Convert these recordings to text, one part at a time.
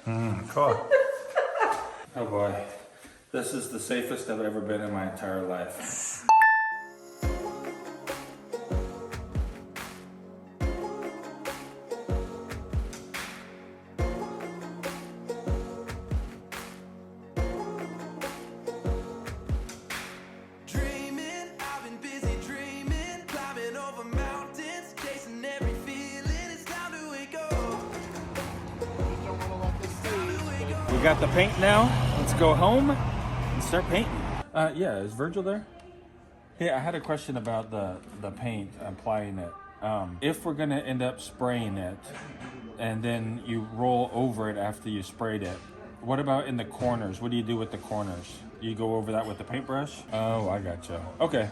Cool. Oh boy. This is the safest I've ever been in my entire life. We got the paint now. Let's go home and start painting. Yeah, is Virgil there? Hey, I had a question about the paint, applying it. If we're gonna end up spraying it and then you roll over it after you sprayed it, what about in the corners? What do you do with the corners? You go over that with the paintbrush? Oh, I gotcha. Okay,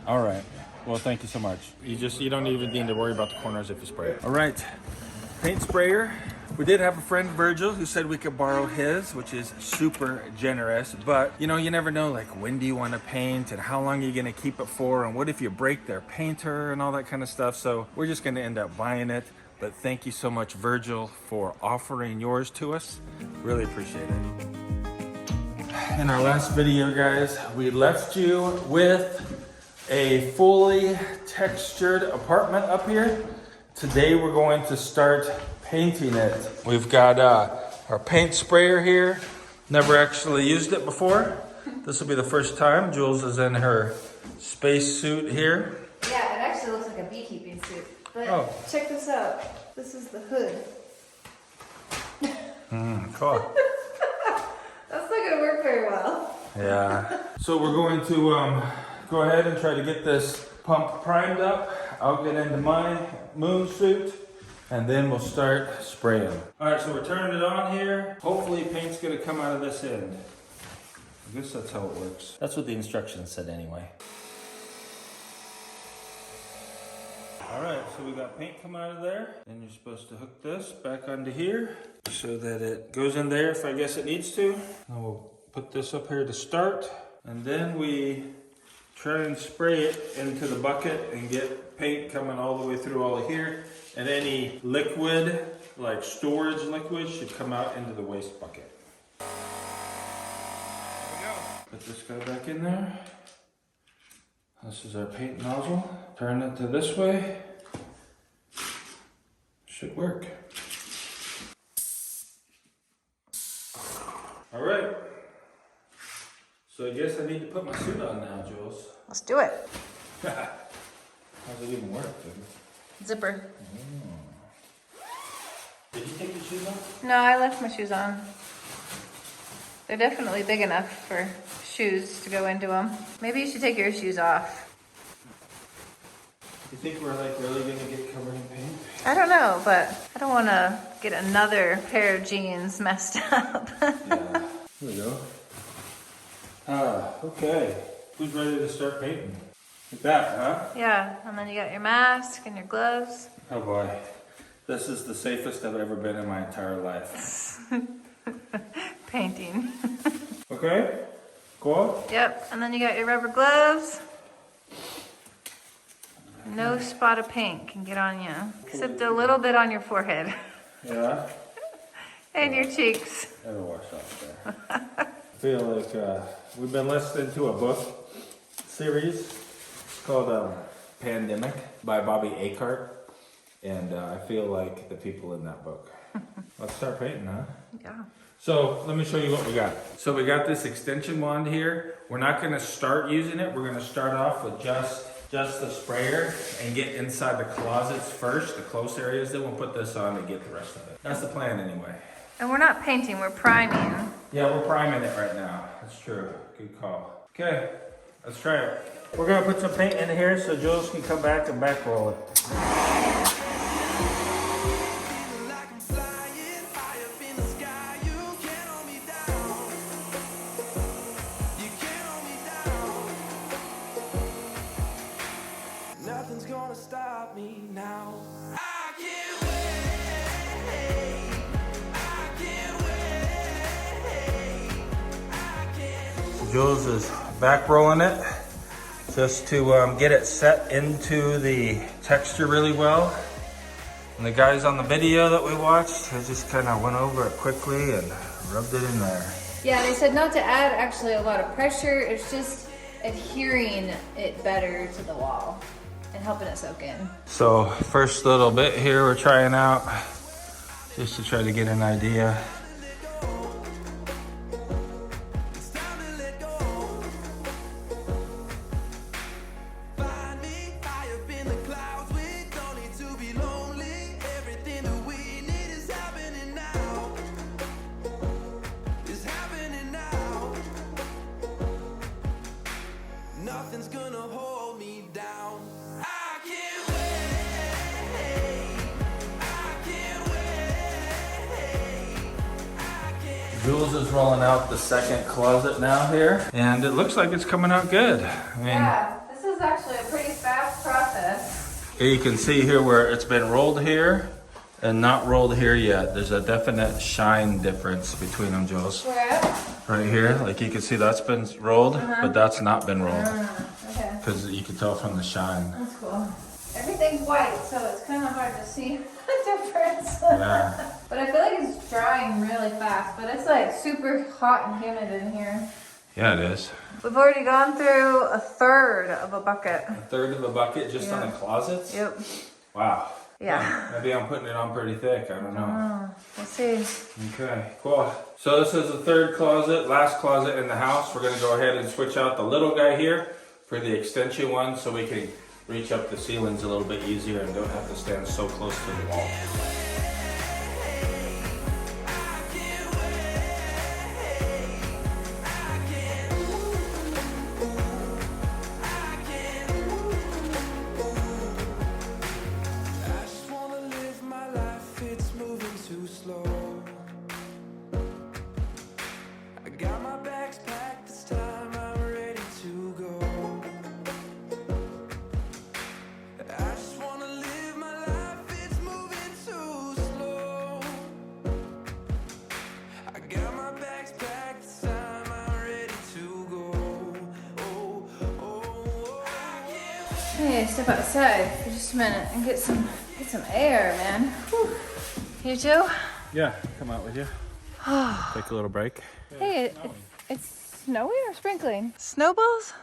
all right. Well, thank you so much. You don't even need to worry about the corners if you spray it. All right, paint sprayer. We did have a friend, Virgil, who said we could borrow his, which is super generous. But, you know, you never know, like, when do you want to paint and how long are you going to keep it for? And what if you break their painter and all that kind of stuff? So we're just going to end up buying it. But thank you so much, Virgil, for offering yours to us. Really appreciate it. In our last video, guys, we left you with a fully textured apartment up here. Today, we're going to start painting it. We've got our paint sprayer here. Never actually used it before. This will be the first time. Jules is in her space suit here. Yeah, it actually looks like a beekeeping suit. But check this out. This is the hood. Cool. That's not gonna work very well. Yeah. So we're going to go ahead and try to get this pump primed up. I'll get into my moon suit. And then we'll start spraying. All right, so we're turning it on here. Hopefully paint's gonna come out of this end. I guess that's how it works. That's what the instructions said anyway. All right, so we got paint coming out of there. Then you're supposed to hook this back onto here so that it goes in there if I guess it needs to. And we'll put this up here to start. And then we try and spray it into the bucket and get paint coming all the way through all of here. And any liquid, like storage liquid, should come out into the waste bucket. There we go. Put this guy back in there. This is our paint nozzle. Turn it to this way. Should work. All right. So I guess I need to put my suit on now, Jules. Let's do it. How's it even work, dude? Zipper. Did you take your shoes off? No, I left my shoes on. They're definitely big enough for shoes to go into them. Maybe you should take your shoes off. You think we're like really gonna get covered in paint? I don't know, but I don't want to get another pair of jeans messed up. Yeah. Here we go. Okay. Who's ready to start painting? Like that, huh? Yeah, and then you got your mask and your gloves. Oh boy. This is the safest I've ever been in my entire life. Painting. Okay? Cool? Yep, and then you got your rubber gloves. No spot of paint can get on you, except a little bit on your forehead. Yeah? And your cheeks. It'll wash off there. I feel like we've been listening to a book series. It's called Pandemic by Bobby Akart. And I feel like the people in that book. Let's start painting, huh? Yeah. So let me show you what we got. So we got this extension wand here. We're not gonna start using it. We're gonna start off with just the sprayer and get inside the closets first, the close areas. Then we'll put this on and get the rest of it. That's the plan anyway. And we're not painting, we're priming. Yeah, we're priming it right now. That's true. Good call. Okay, let's try it. We're gonna put some paint in here so Jules can come back and back roll it. Nothing's gonna stop me now. I can't wait. Jules is back rolling it just to get it set into the texture really well. And the guys on the video that we watched, they just kind of went over it quickly and rubbed it in there. Yeah, they said not to add actually a lot of pressure. It's just adhering it better to the wall and helping it soak in. So first little bit here we're trying out, just to try to get an idea. Nothing's gonna hold me down. I can't wait. I can't wait. I can't. Jules is rolling out the second closet now here, and it looks like it's coming out good. I mean, Yeah, this is actually a pretty fast process. you can see here where it's been rolled here and not rolled here yet. There's a definite shine difference between them, Jules. Where at? Right here, like you can see that's been rolled, but that's not been rolled. Okay, Because you can tell from the shine. that's cool. Everything's white, so it's kind of hard to see the difference. Yeah. But I feel like it's drying really fast, but it's like super hot and humid in here. Yeah, it is. We've already gone through a third of a bucket. A third of a bucket just on Yeah. the closets? Yep. Wow. Yeah. Maybe I'm putting it on pretty thick, I don't know. We'll see. Okay, cool. So this is the third closet, last closet in the house. We're gonna go ahead and switch out the little guy here for the extension one so we can reach up the ceilings a little bit easier and don't have to stand so close to the wall. I just wanna live my life, it's moving too slow. I got my bags packed, this time I'm ready to go. I just wanna live my life, it's moving too slow. I got my bags packed, this time I'm ready to go. Oh, oh, oh, I can't Hey, step outside for just a minute and get some air, man. Whew. You too? Yeah, come out with you. Take a little break. Hey, it's snowy or sprinkling? Snowballs?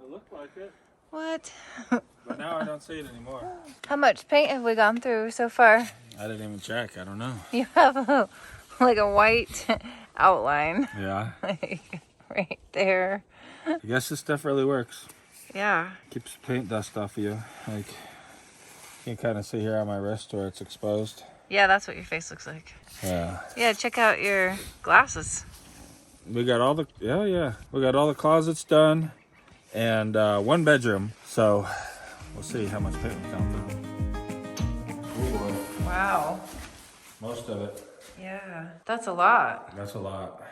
It looked like it, What? but now I don't see it anymore. How much paint have we gone through so far? I didn't even check, I don't know. You have like a white outline, Yeah, like right there. I guess this stuff really works. Yeah. Keeps paint dust off of you. Like, you can kind of see here on my wrist where it's exposed. Yeah, that's what your face looks like. Yeah. Yeah, check out your glasses. We got all the, we got all the closets done and one bedroom. So we'll see how much paint we come through. Ooh, Wow. most of it. Yeah, that's a lot. That's a lot.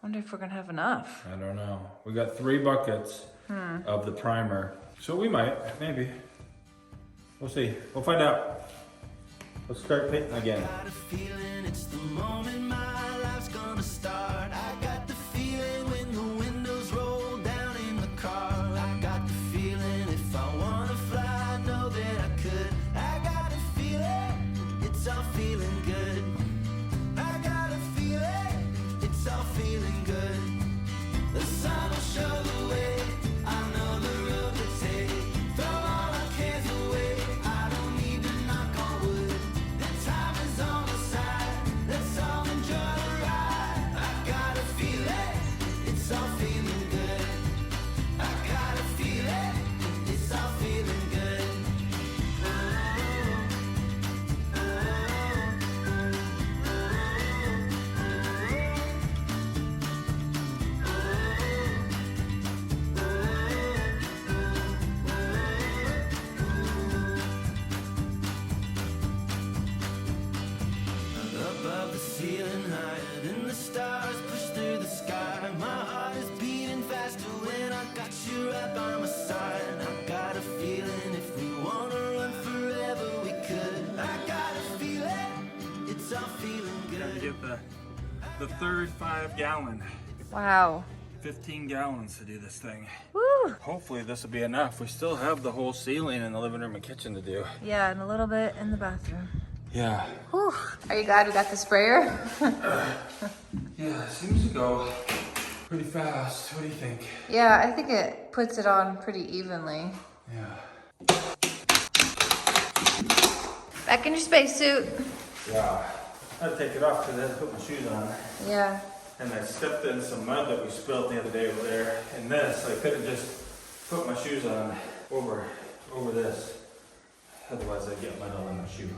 Wonder if we're gonna have enough. I don't know. We got 3 buckets of the primer. So we might, maybe. We'll see. We'll find out. Let's start painting again. got a feeling it's the moment my life's gonna start. I got the feeling when the windows roll down in the car. I got the feeling if I wanna fly, I know that I could. I got a feeling it's all feeling good. I got a feeling it's all feeling good. The sun will show the way. I know the road to take. Throw all our cares away. I don't need to knock on wood. The time is on the side. Let's all enjoy the ride. I got a feeling it's all feeling good. I got a feeling it's all feeling good. Above the ceiling, higher than the stars, push through the sky. My heart is beating faster when I got you right by my side. I got a feeling if we wanna run forever, we could. I got a feeling it's all feeling Gotta good. get the third 5-gallon. Wow. 15 gallons to do this thing. Woo! Hopefully this will be enough. We still have the whole ceiling in the living room and kitchen to do. Yeah, and a little bit in the bathroom. Yeah. Whew. Are you glad we got the sprayer? Yeah, it seems to go pretty fast. What do you think? Yeah, I think it puts it on pretty evenly. Yeah. Back in your spacesuit. Yeah. I had to take it off because I had to put my shoes on. Yeah. And I stepped in some mud that we spilled the other day over there. And this, I couldn't just put my shoes on over this. Otherwise I'd get mud all in my shoe.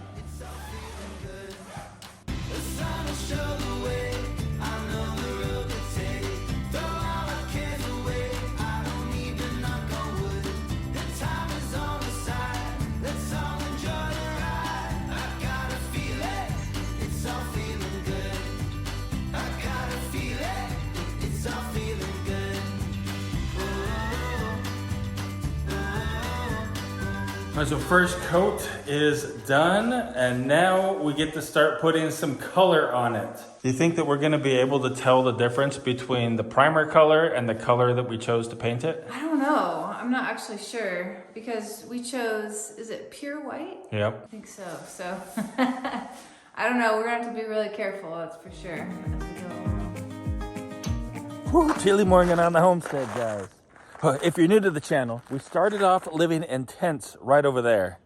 The sun will show the way. I know the road to take. Throw all our cares away. I don't even knock on wood. The time is on the side. Let's all enjoy the ride. I got a feeling it's all feeling good. I got a feeling it's all feeling good. All right, so first coat is done, and now we get to start putting some color on it. Do you think that we're gonna be able to tell the difference between the primer color and the color that we chose to paint it? I don't know. I'm not actually sure because we chose, is it pure white? Yep. I think so. So I don't know. We're gonna have to be really careful, that's for sure. Woo, chilly morning on the homestead, guys. If you're new to the channel, we started off living in tents right over there.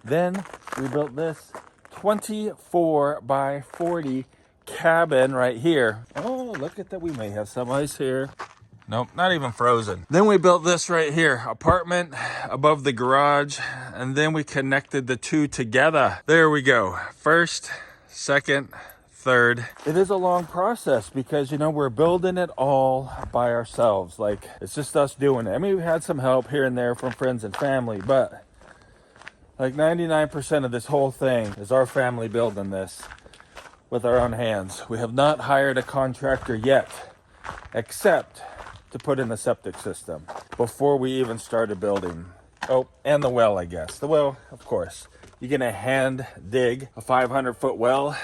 Then we built this 24 by 40 cabin right here. Oh, look at that. We may have some ice here. Nope, not even frozen. Then we built this right here, apartment above the garage. And then we connected the two together. There we go. First, second, third. It is a long process because, you know, we're building it all by ourselves. Like, it's just us doing it. I mean, we had some help here and there from friends and family, but like 99% of this whole thing is our family building this with our own hands. We have not hired a contractor yet, except to put in the septic system before we even started building. Oh, and the well, I guess. The well, of course. You're gonna hand dig a 500-foot well?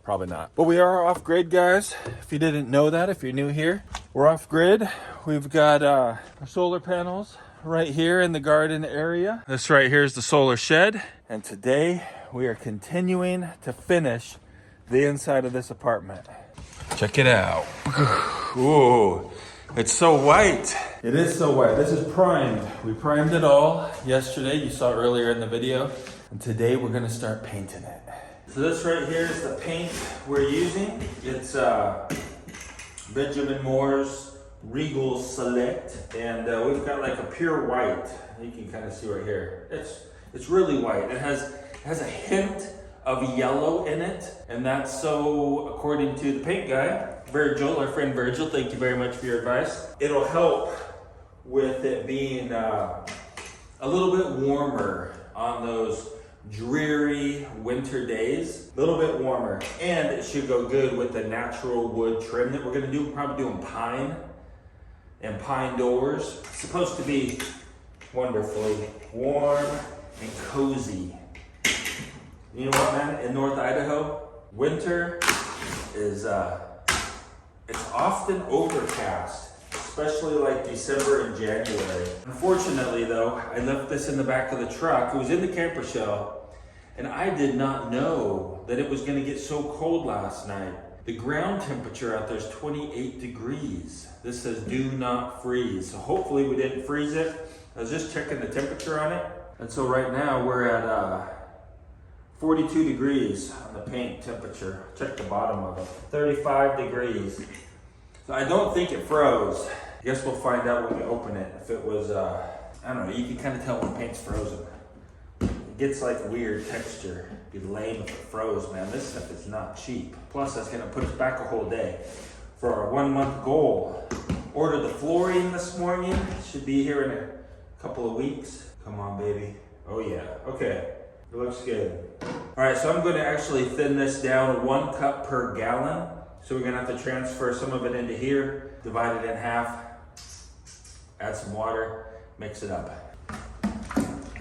Probably not. But we are off grid, guys. If you didn't know that, if you're new here, we're off grid. We've got our solar panels right here in the garden area. This right here is the solar shed. And today we are continuing to finish the inside of this apartment. Check it out. Ooh, it's so white. It is so white. This is primed. We primed it all yesterday. You saw it earlier in the video. And today we're gonna start painting it. So this right here is the paint we're using. It's Benjamin Moore's Regal Select, and we've got like a pure white. You can kind of see right here. It's really white. It has a hint of yellow in it, and that's so according to the paint guy, Virgil, our friend Virgil. Thank you very much for your advice. It'll help with it being a little bit warmer on those dreary winter days, a little bit warmer, and it should go good with the natural wood trim that we're gonna do. We're probably doing pine and pine doors. It's supposed to be wonderfully warm and cozy. You know what, man? In North Idaho, winter is it's often overcast, especially like December and January. Unfortunately though, I left this in the back of the truck. It was in the camper shell, and I did not know that it was gonna get so cold last night. The ground temperature out there is 28 degrees. This says do not freeze. So hopefully we didn't freeze it. I was just checking the temperature on it. And so right now we're at 42 degrees on the paint temperature. Check the bottom of it, 35 degrees. So I don't think it froze. I guess we'll find out when we open it. If it was, I don't know, you can kind of tell when paint's frozen. It gets like a weird texture. It'd be lame if it froze, man. This stuff is not cheap. Plus that's gonna put us back a whole day. For our 1 month goal. Ordered the flooring this morning. Should be here in a couple of weeks. Come on, baby. Oh yeah, okay. It looks good. All right, so I'm gonna actually thin this down 1 cup per gallon. So we're gonna have to transfer some of it into here, divide it in half, add some water, mix it up.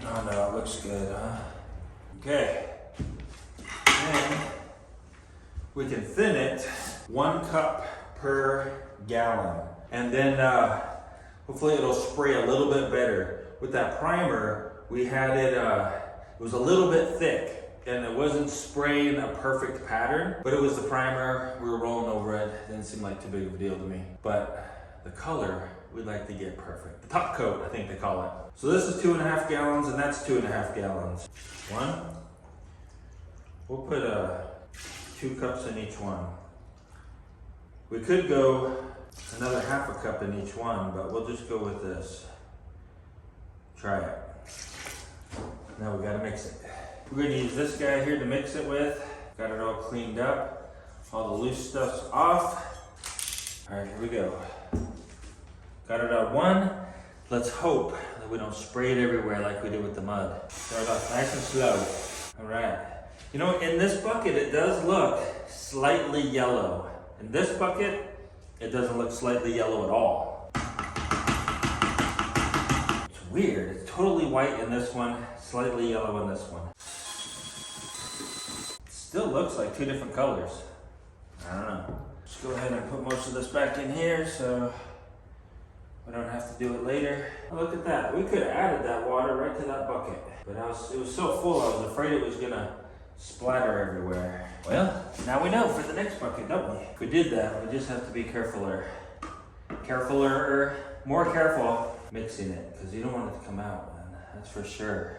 Oh no, it looks good, huh? Okay. Then we can thin it 1 cup per gallon. And then hopefully it'll spray a little bit better. With that primer, we had it, it was a little bit thick. and it wasn't spraying a perfect pattern, but it was the primer. We were rolling over it. Didn't seem like too big of a deal to me. But the color, we'd like to get perfect. The top coat, I think they call it. So this is 2.5 gallons, and that's 2.5 gallons. One. We'll put 2 cups in each one. We could go another 1/2 cup in each one, but we'll just go with this. Try it. Now we gotta mix it. We're gonna use this guy here to mix it with. Got it all cleaned up. All the loose stuff's off. All right, here we go. Got it out one. Let's hope that we don't spray it everywhere like we did with the mud. Start off nice and slow. All right. You know, in this bucket, it does look slightly yellow. In this bucket, it doesn't look slightly yellow at all. It's weird. It's totally white in this one, slightly yellow in this one. It still looks like 2 different colors. I don't know. Just go ahead and put most of this back in here so we don't have to do it later. Oh, look at that. We could have added that water right to that bucket. But it was so full, I was afraid it was gonna splatter everywhere. Well, now we know for the next bucket, don't we? If we did that, we just have to be more careful mixing it, because you don't want it to come out, man. That's for sure.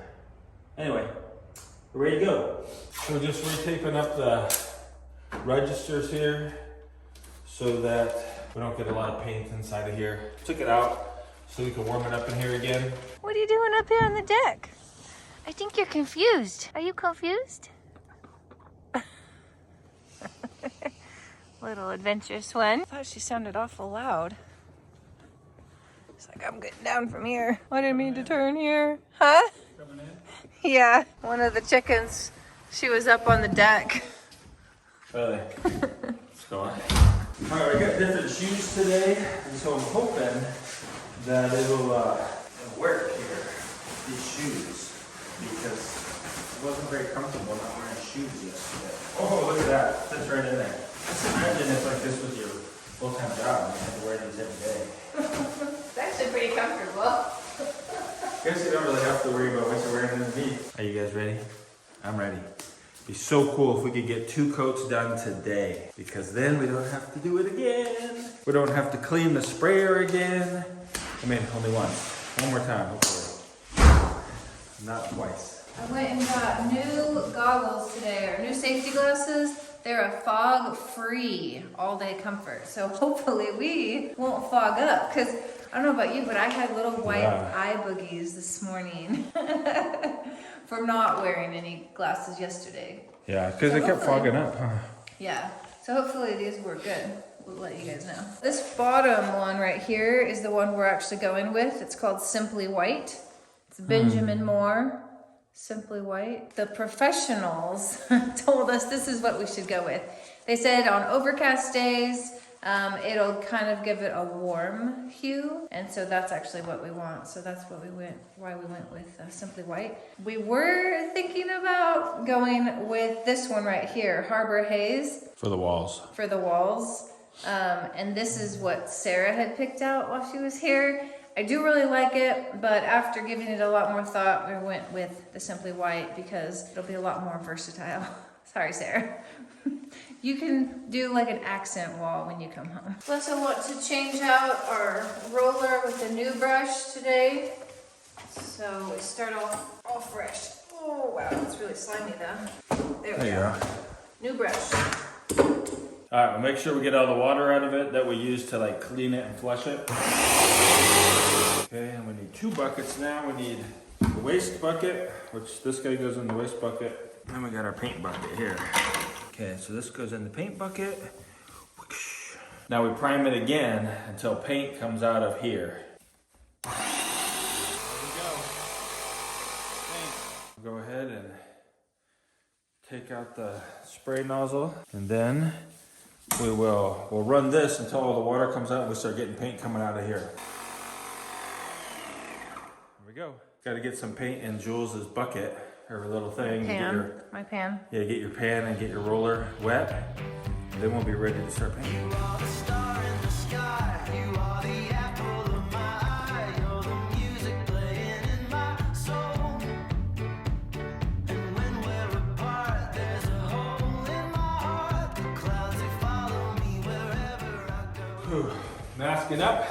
Anyway, we're ready to go. We're just retaping up the registers here so that we don't get a lot of paint inside of here. Took it out so we can warm it up in here again. What are you doing up here on the deck? I think you're confused. Are you confused? Little adventurous one. I thought she sounded awful loud. It's like, I'm getting down from here. I didn't mean to turn here. Huh? Coming in? Yeah, one of the chickens, she was up on the deck. Really? Let's go on. All right, we got different shoes today, and so I'm hoping that it'll work here, these shoes, because it wasn't very comfortable not wearing shoes yesterday. Oh, look at that, fits right in there. Just imagine if like this was your full-time job and you had to wear these every day. It's actually pretty comfortable. Guess you don't really have to worry about what you're wearing underneath. Are you guys ready? I'm ready. It'd be so cool if we could get 2 coats done today, because then we don't have to do it again. We don't have to clean the sprayer again. I mean, only once. One more time, hopefully. Not twice. I went and got new goggles today, or new safety glasses. They're a fog-free all-day comfort. So hopefully we won't fog up, because I don't know about you, but I had little white eye boogies this morning from not wearing any glasses yesterday. Yeah, because So it kept hopefully- fogging up, huh? Yeah, so hopefully these were good. We'll let you guys know. This bottom one right here is the one we're actually going with. It's called Simply White. It's Benjamin Moore, Simply White. The professionals told us this is what we should go with. They said on overcast days, it'll kind of give it a warm hue, and so that's actually what we want. So that's what why we went with Simply White. We were thinking about going with this one right here, Harbor Haze. For the walls. For the walls. And this is what Sarah had picked out while she was here. I do really like it, but after giving it a lot more thought, we went with the Simply White because it'll be a lot more versatile. Sorry, Sarah. You can do like an accent wall when you come home. We also want to change out our roller with a new brush today. So we start off all fresh. Oh wow, it's really slimy though. There we go. New brush. All right, we'll make sure we get all the water out of it that we use to like clean it and flush it. Okay, and we need 2 buckets now. We need the waste bucket, which this guy goes in the waste bucket. And we got our paint bucket here. Okay, so this goes in the paint bucket. Now we prime it again until paint comes out of here. There we go. Go ahead and take out the spray nozzle, and then we'll run this until all the water comes out and we start getting paint coming out of here. There we go. Got to get some paint in Jules's bucket, her little thing. My pan. Yeah, get your pan and get your roller wet. Then we'll be ready to start painting. You are the star in the sky. You are the apple of my eye. You're the music playing in my soul. And when we're apart, Masking up.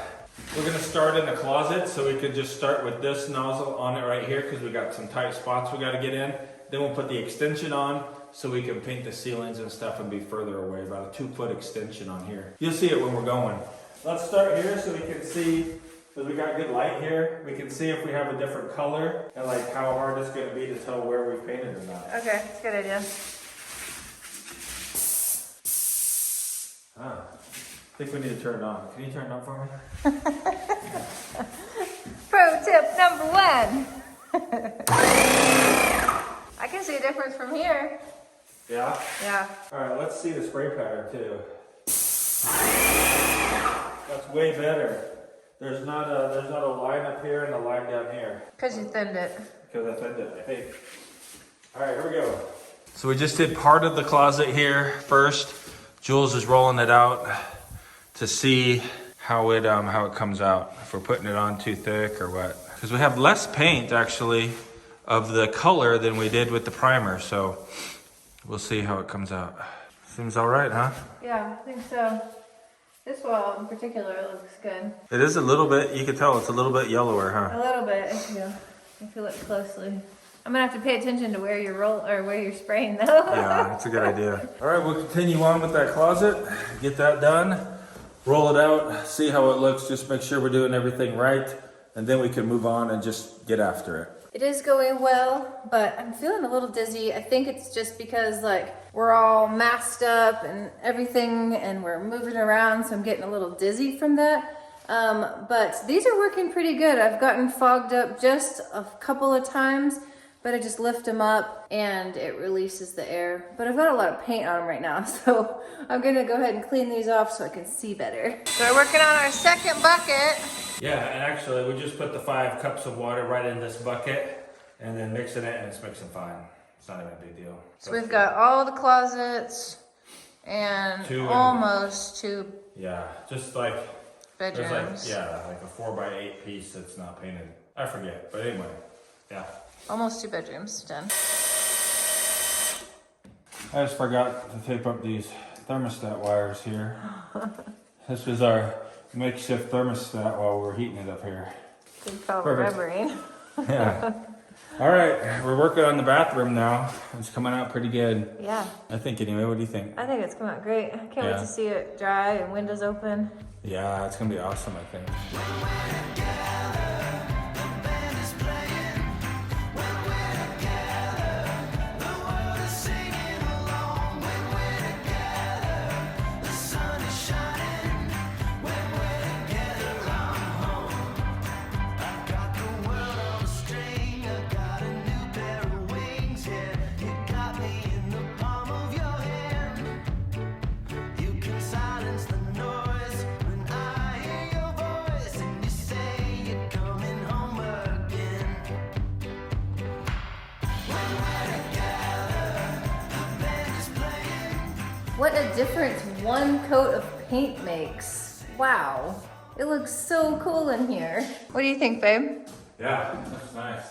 We're gonna start in the closet, so we could just start with this nozzle on it right here because we got some tight spots we gotta get in. Then we'll put the extension on so we can paint the ceilings and stuff and be further away, about a 2-foot extension on here. You'll see it when we're going. Let's start here so we can see, because we got good light here, we can see if we have a different color and like how hard it's gonna be to tell where we painted or not. Okay, that's a good idea. I think we need to turn it on. Can you turn it on for me? Pro tip number 1. I can see a difference from here. Yeah? Yeah. All right, let's see the spray pattern too. That's way better. There's not a line up here and a line down here. Because you thinned it. Because I thinned it, I think. All right, here we go. So we just did part of the closet here first. Jules is rolling it out to see how it comes out. If we're putting it on too thick or what. Because we have less paint actually of the color than we did with the primer. So we'll see how it comes out. Seems all right, huh? Yeah, I think so. This wall in particular looks good. It is a little bit, you can tell it's a little bit yellower, huh? A little bit, if you look closely. I'm gonna have to pay attention to where you're where you're spraying though. Yeah, that's a good idea. All right, we'll continue on with that closet, get that done, roll it out, see how it looks, just make sure we're doing everything right, and then we can move on and just get after it. It is going well, but I'm feeling a little dizzy. I think it's just because like we're all masked up and everything and we're moving around, so I'm getting a little dizzy from that. But these are working pretty good. I've gotten fogged up just a couple of times, but I just lift them up and it releases the air. But I've got a lot of paint on them right now, so I'm gonna go ahead and clean these off so I can see better. So we're working on our second bucket. Yeah, and actually we just put the 5 cups of water right in this bucket and then mixing it, and it's mixing fine. It's not even a big deal. So we've got all the closets and almost 2 Yeah, just like bedrooms. There's like a 4x8 piece that's not painted. I forget, but anyway, yeah. Almost 2 bedrooms done. I just forgot to tape up these thermostat wires here. This was our makeshift thermostat while we're heating it up here. Good call remembering. Yeah. All right, we're working on the bathroom now. It's coming out pretty good. Yeah. I think anyway, what do you think? I think it's come out great. I can't wait to see it dry and windows open. Yeah, it's gonna be awesome, I think. What a difference 1 coat of paint makes. Wow. It looks so cool in here. What do you think, babe? Yeah, that's nice.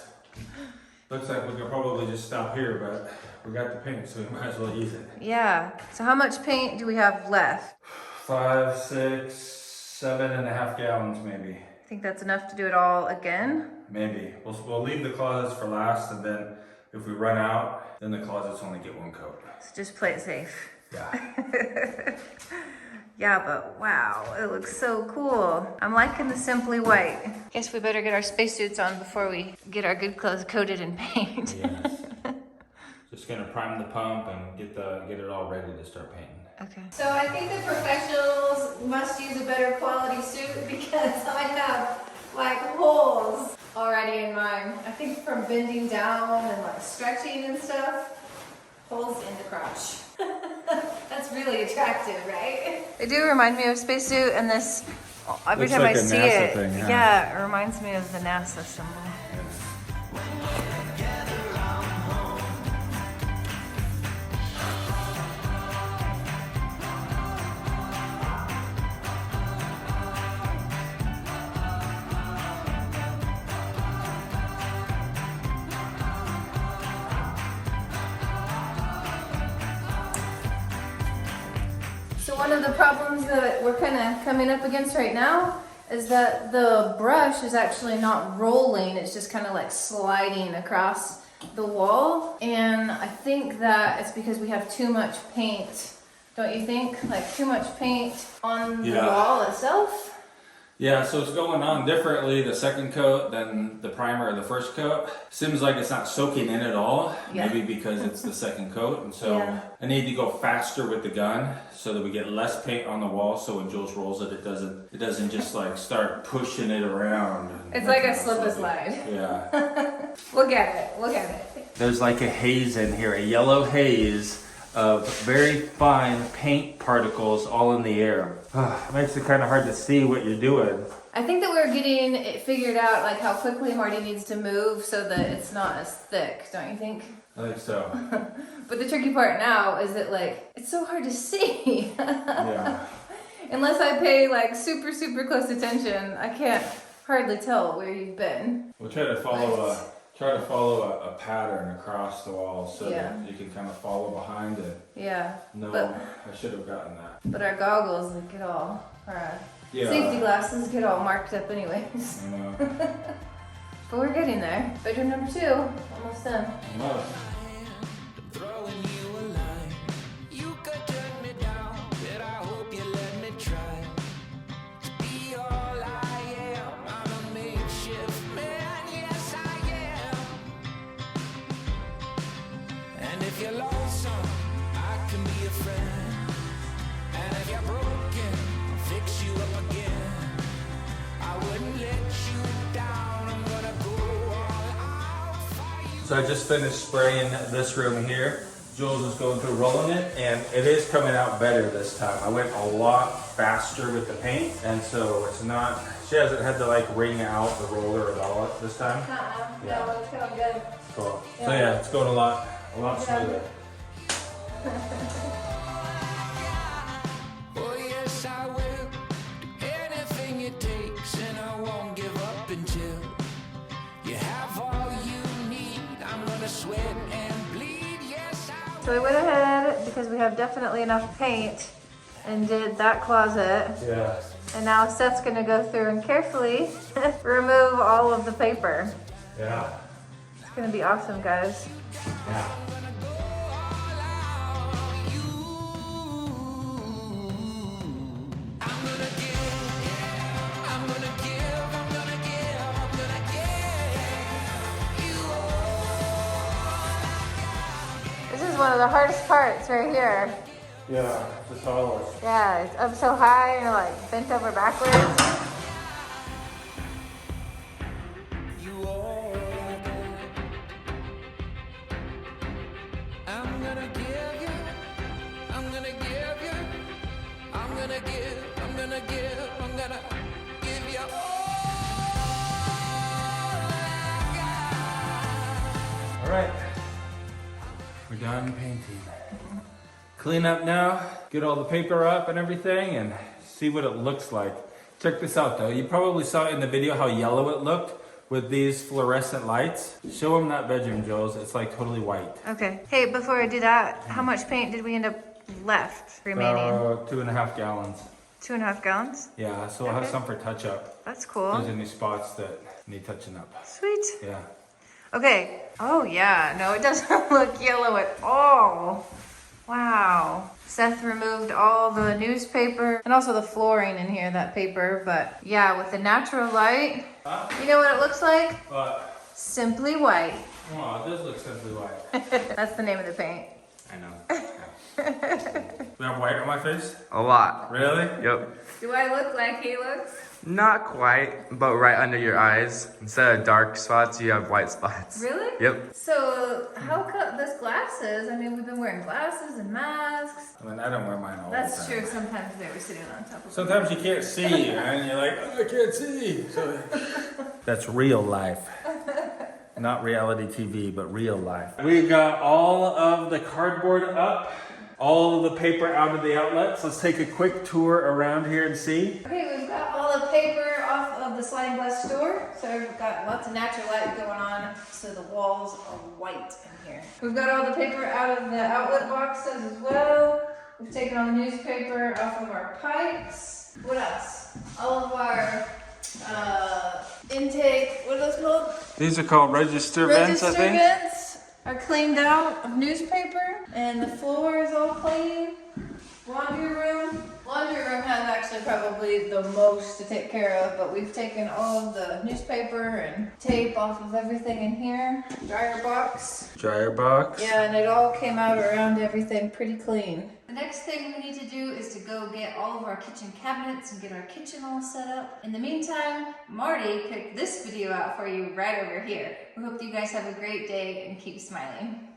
Looks like we could probably just stop here, but we got the paint, so we might as well use it. Yeah. So how much paint do we have left? 5, 6, 7.5 gallons maybe. Think that's enough to do it all again? Maybe. We'll leave the closets for last, and then if we run out, then the closets only get 1 coat. So just play it safe. Yeah. Yeah, but wow, it looks so cool. I'm liking the Simply White. Guess we better get our spacesuits on before we get our good clothes coated in paint. Yes. Just gonna prime the pump and get it all ready to start painting. Okay. So I think the professionals must use a better quality suit because I have like holes already in mine. I think from bending down and like stretching and stuff. Holes in the crotch. That's really attractive, right? They do remind me of spacesuit, and this, every Looks time like I a see NASA it, thing, huh? yeah, it reminds me of the NASA symbol. So one of the problems that we're kind of coming up against right now is that the brush is actually not rolling, it's just kind of like sliding across the wall. And I think that it's because we have too much paint, don't you think? Like too much paint on the wall itself? Yeah, so it's going on differently the second coat than the primer or the first coat. Seems like it's not soaking in at all, maybe because it's the second coat. And so I need to go faster with the gun so that we get less paint on the wall, so when Jules rolls it, it doesn't just like start pushing it around. It's like a slip and slide. Yeah. We'll get it, we'll get it. There's like a haze in here, a yellow haze of very fine paint particles all in the air. Makes it kind of hard to see what you're doing. I think that we're getting it figured out, like how quickly Marty needs to move so that it's not as thick, don't you think? I think so. But the tricky part now is that like, it's so hard to see. Yeah. Unless I pay like super close attention, I can't hardly tell where you've been. We'll try to follow a pattern across the wall so that you can kind of follow behind it. Yeah. No, but, I should have gotten that. But our goggles like, get all, our safety glasses get all marked up anyways. I know. But we're getting there. Bedroom number 2, almost done. Almost. Throwing you a line. You could turn me down, but I hope you let me try to be all I am. I'm a makeshift man, yes I am. And if you're lonesome, I can be a friend. And if you're broken, I'll fix you up again. I wouldn't let you down. I'm gonna go all out for you. So I just finished spraying this room here. Jules is going through rolling it, and it is coming out better this time. I went a lot faster with the paint, and so it's not, she hasn't had to like wring out the roller at all this time. No, it's going good. Cool. So yeah, it's going a lot smoother. Oh yes, I will do anything it takes, and I won't give up until you have all you need. I'm gonna sweat and bleed, yes I will. So we went ahead, because we have definitely enough paint, and did that closet. Yeah. And now Seth's gonna go through and carefully remove all of the paper. Yeah. It's gonna be awesome, guys. Yeah. This is one of the hardest parts right here. Yeah, the tallest. Yeah, it's up so high and you're like bent over backwards. All right, we're done painting. Clean up now, get all the paper up and everything, and see what it looks like. Check this out though. You probably saw in the video how yellow it looked with these fluorescent lights. Show them that bedroom, Jules. It's like totally white. Okay. Hey, before I do that, how much paint did we end up remaining? 2.5 gallons. 2.5 gallons? Yeah, so I'll have some for touch up. That's If cool. there's any spots that need touching up. Sweet. Yeah. Okay. Oh yeah, no, it doesn't look yellow at all. Wow. Seth removed all the newspaper and also the flooring in here, that paper. But yeah, with the natural light, you know what it looks like? But, Simply white. oh, it does look simply white. That's the name of the paint. I know. Do I have white on my face? A lot. Really? Yep. Do I look like he looks? Not quite, but right under your eyes. Instead of dark spots, you have white spots. Really? Yep. So how come this glasses? I mean, we've been wearing glasses and masks. I mean, I don't wear mine all the time. That's true. Sometimes they were sitting on top of. Sometimes you can't see, and you're like, oh, I can't see. So, that's real life. Not reality TV, but real life. We got all of the cardboard up, all of the paper out of the outlets. Let's take a quick tour around here and see. Okay, we've got all the paper off of the sliding glass door. So we've got lots of natural light going on, so the walls are white in here. We've got all the paper out of the outlet boxes as well. We've taken all the newspaper off of our pipes. What else? All of our intake, what are those called? These are called register vents, I Register think. vents are cleaned out of newspaper, and the floor is all clean. Laundry room. Laundry room has actually probably the most to take care of, but we've taken all of the newspaper and tape off of everything in here. Dryer box. Dryer box. Yeah, and it all came out around everything pretty clean. The next thing we need to do is to go get all of our kitchen cabinets and get our kitchen all set up. In the meantime, Marty picked this video out for you right over here. We hope you guys have a great day and keep smiling.